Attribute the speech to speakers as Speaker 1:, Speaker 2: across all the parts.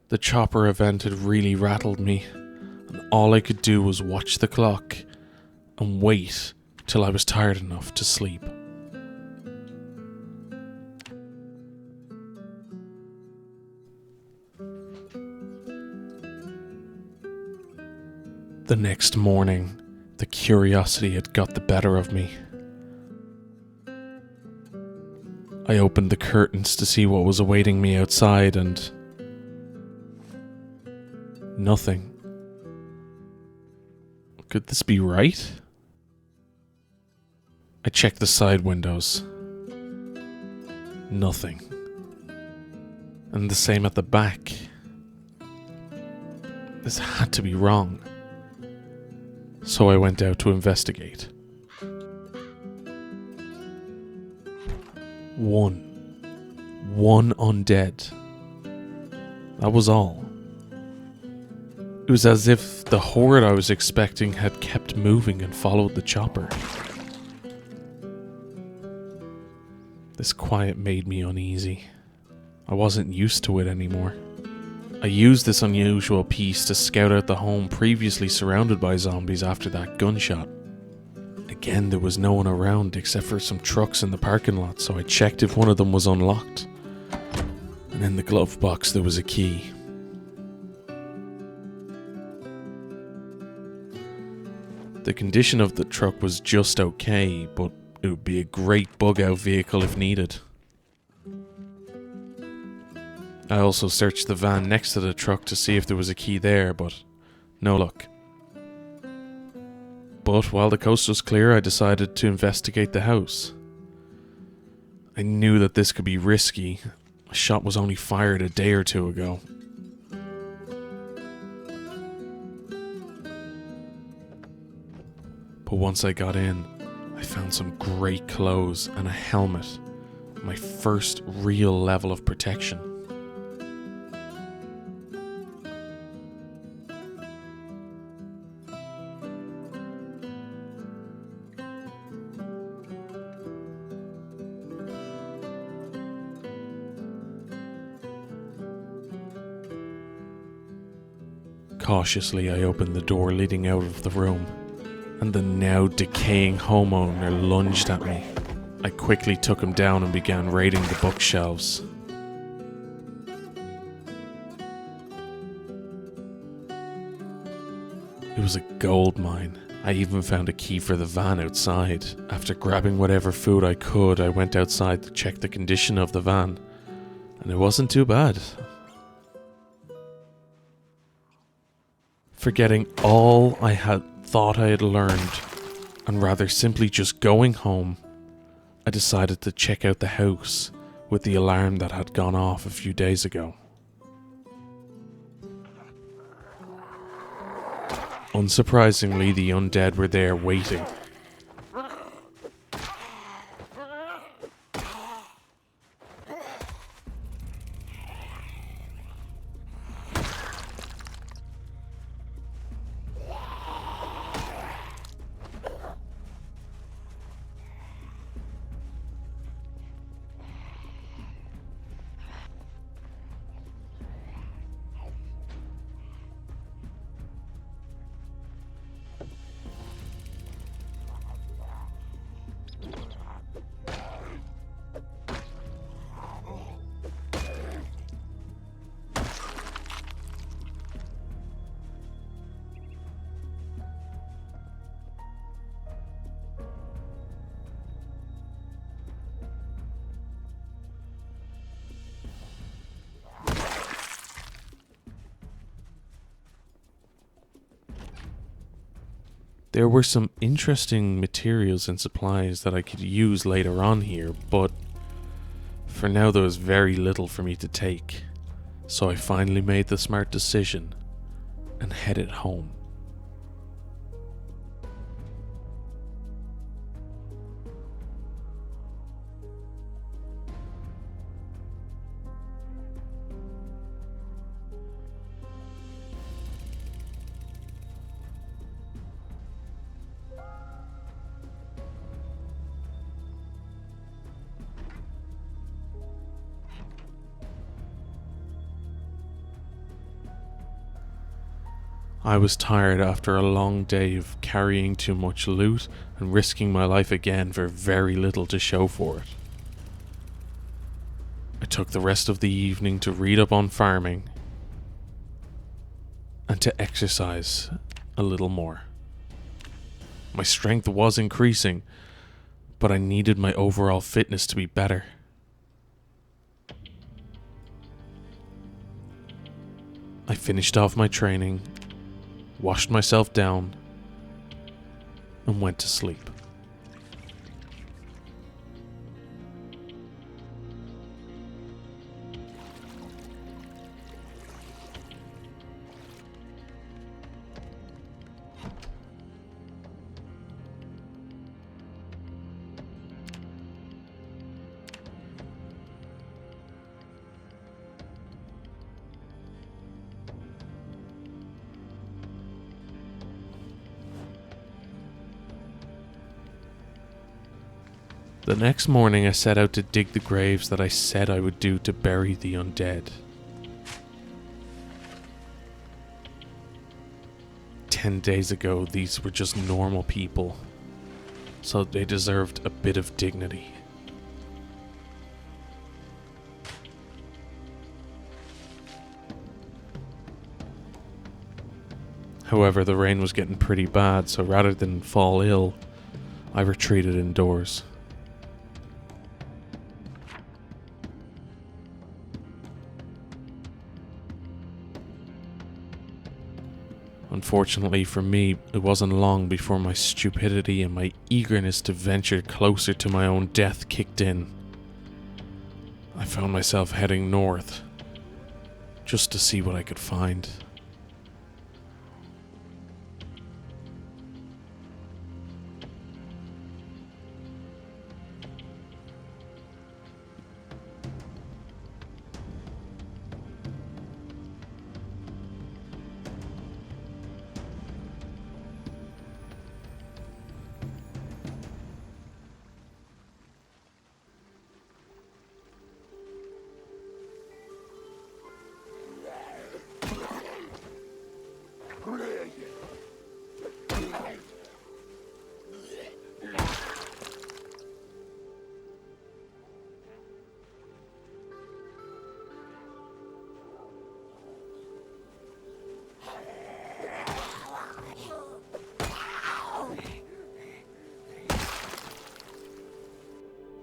Speaker 1: The chopper event had really rattled me, and all I could do was watch the clock and wait till I was tired enough to sleep. The next morning, the curiosity had got the better of me. I opened the curtains to see what was awaiting me outside, and nothing. Could this be right? I checked the side windows. Nothing. And the same at the back. This had to be wrong. So I went out to investigate. One undead. That was all. It was as if the horde I was expecting had kept moving and followed the chopper. This quiet made me uneasy. I wasn't used to it anymore. I used this unusual piece to scout out the home previously surrounded by zombies after that gunshot. Again, there was no one around except for some trucks in the parking lot, so I checked if one of them was unlocked. And in the glove box there was a key. The condition of the truck was just okay, but it would be a great bug-out vehicle if needed. I also searched the van next to the truck to see if there was a key there, but no luck. But while the coast was clear, I decided to investigate the house. I knew that this could be risky. A shot was only fired a day or two ago. But once I got in, I found some great clothes and a helmet. My first real level of protection. Cautiously, I opened the door leading out of the room, and the now decaying homeowner lunged at me. I quickly took him down and began raiding the bookshelves. It was a gold mine. I even found a key for the van outside. After grabbing whatever food I could, I went outside to check the condition of the van, and it wasn't too bad. Forgetting all I had thought I had learned, and rather simply just going home, I decided to check out the house with the alarm that had gone off a few days ago. Unsurprisingly, the undead were there waiting. There were some interesting materials and supplies that I could use later on here, but for now there was very little for me to take, so I finally made the smart decision and headed home. I was tired after a long day of carrying too much loot and risking my life again for very little to show for it. I took the rest of the evening to read up on farming and to exercise a little more. My strength was increasing, but I needed my overall fitness to be better. I finished off my training, washed myself down, and went to sleep. The next morning I set out to dig the graves that I said I would do to bury the undead. 10 days ago, these were just normal people, so they deserved a bit of dignity. However, the rain was getting pretty bad, so rather than fall ill, I retreated indoors. Unfortunately for me, it wasn't long before my stupidity and my eagerness to venture closer to my own death kicked in. I found myself heading north, just to see what I could find.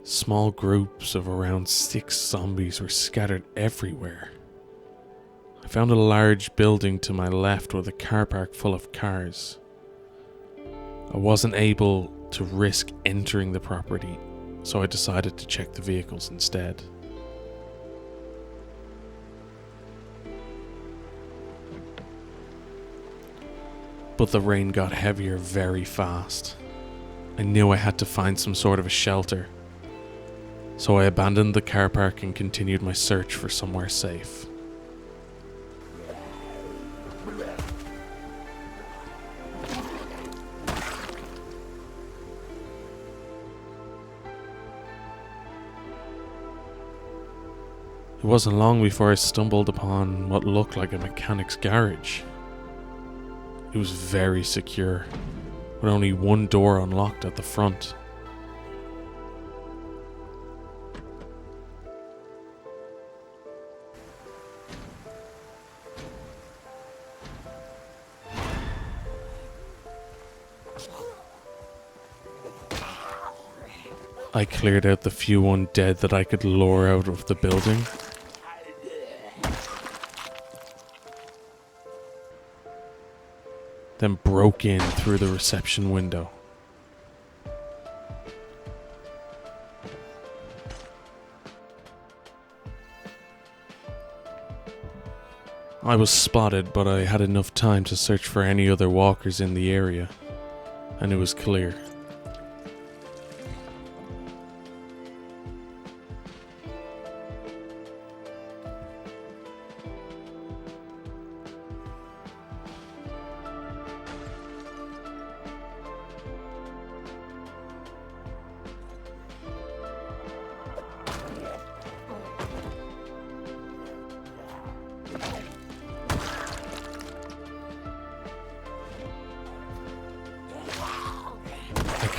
Speaker 1: Small groups of around 6 zombies were scattered everywhere. I found a large building to my left with a car park full of cars. I wasn't able to risk entering the property, so I decided to check the vehicles instead. But the rain got heavier very fast. I knew I had to find some sort of a shelter, so I abandoned the car park and continued my search for somewhere safe. It wasn't long before I stumbled upon what looked like a mechanic's garage. It was very secure, with only one door unlocked at the front. I cleared out the few undead that I could lure out of the building. Then broke in through the reception window. I was spotted, but I had enough time to search for any other walkers in the area, and it was clear.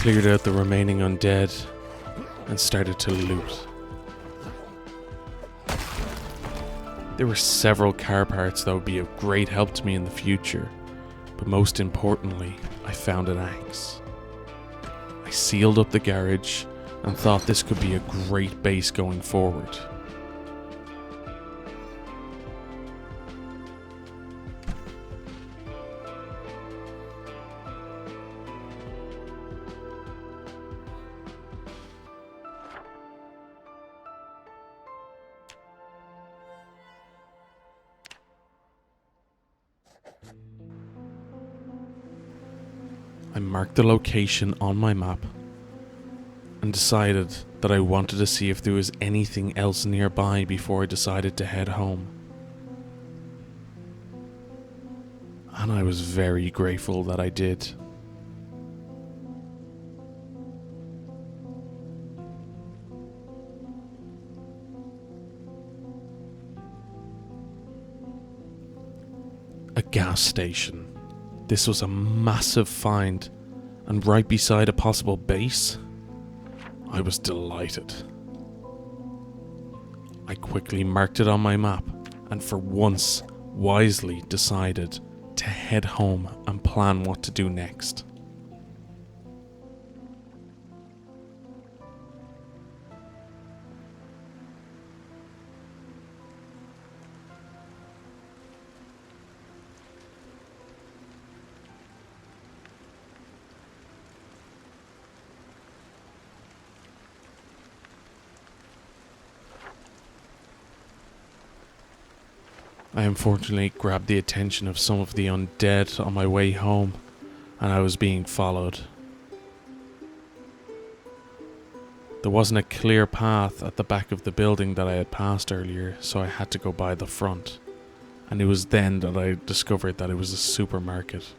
Speaker 1: cleared out the remaining undead and started to loot. There were several car parts that would be of great help to me in the future, but most importantly, I found an axe. I sealed up the garage and thought this could be a great base going forward. I marked the location on my map and decided that I wanted to see if there was anything else nearby before I decided to head home. And I was very grateful that I did. A gas station. This was a massive find, and right beside a possible base. I was delighted. I quickly marked it on my map, and for once, wisely decided to head home and plan what to do next. I unfortunately grabbed the attention of some of the undead on my way home, and I was being followed. There wasn't a clear path at the back of the building that I had passed earlier, so I had to go by the front, and it was then that I discovered that it was a supermarket.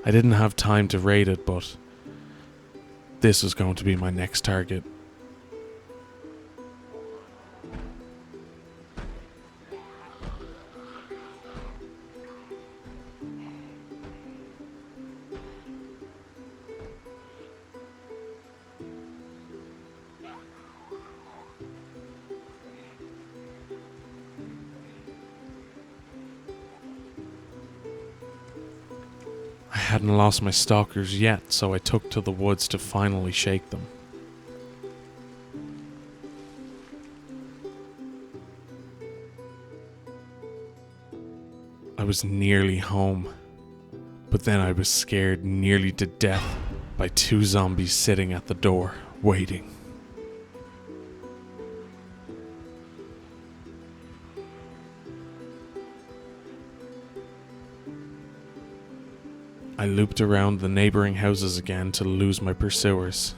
Speaker 1: I didn't have time to raid it, but this was going to be my next target. I hadn't lost my stalkers yet, so I took to the woods to finally shake them. I was nearly home, but then I was scared nearly to death by two zombies sitting at the door, waiting. I looped around the neighbouring houses again to lose my pursuers.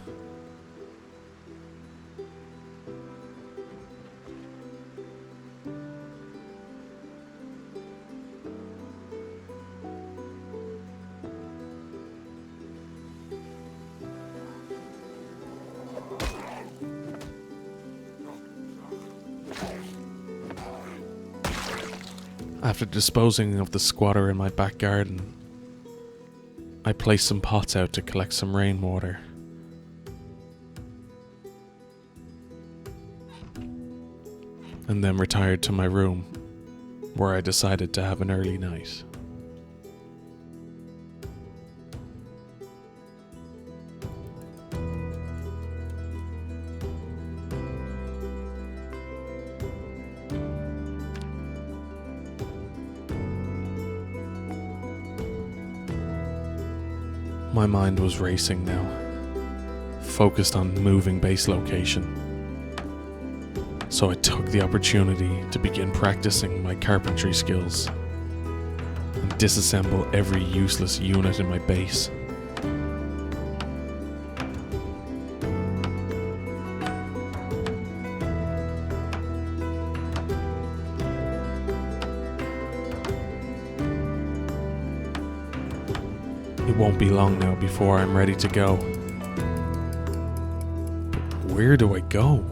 Speaker 1: After disposing of the squatter in my back garden, I placed some pots out to collect some rainwater. And then retired to my room, where I decided to have an early night. My mind was racing now, focused on moving base location. So I took the opportunity to begin practicing my carpentry skills and disassemble every useless unit in my base. It won't be long now before I'm ready to go. But where do I go?